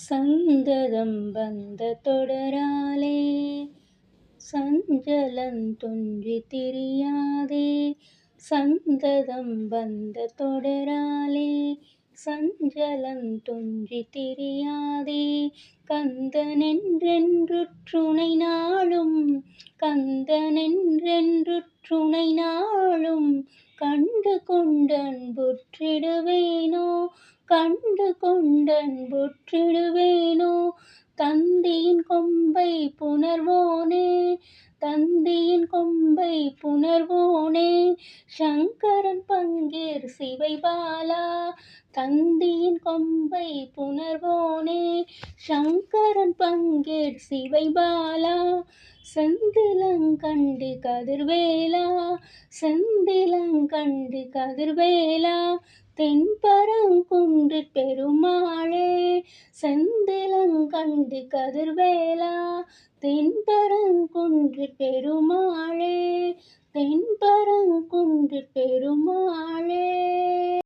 சந்ததம் வந்த தொடராலே சஞ்சலம் துஞ்சித் திரியாதே. சந்ததம் வந்த தொடராலே சஞ்சலம் துஞ்சித் திரியாதே. கந்தனென்றென்றுற்றுனை நாளும் கந்தனென்றென்றுற்றுனை நாளும் கண்டு கொண்டன்புற்றிடுவேனோ கண்டு கொண்டன்புற்றிடுவேனோ. தந்தியின் கொம்பை புணர்வோனே தந்தியின் கொம்பை புணர்வோனே சங்கரன் பங்கேற் சிவைபாலா. தந்தியின் கொம்பை புணர்வோனே சங்கரன் பங்கேற் சிவைபாலா. செந்திலங்கண்டி கதிர்வேலா செந்திலங்கண்டி கதிர்வேலா. தென்பரங்குன்றிற் பெருமாளே செந்திலங்கண்டி கதிர்வேலா. தென்பரங்குன்றிற் பெருமாளே தென்பரங்குன்றிற் பெருமாளே.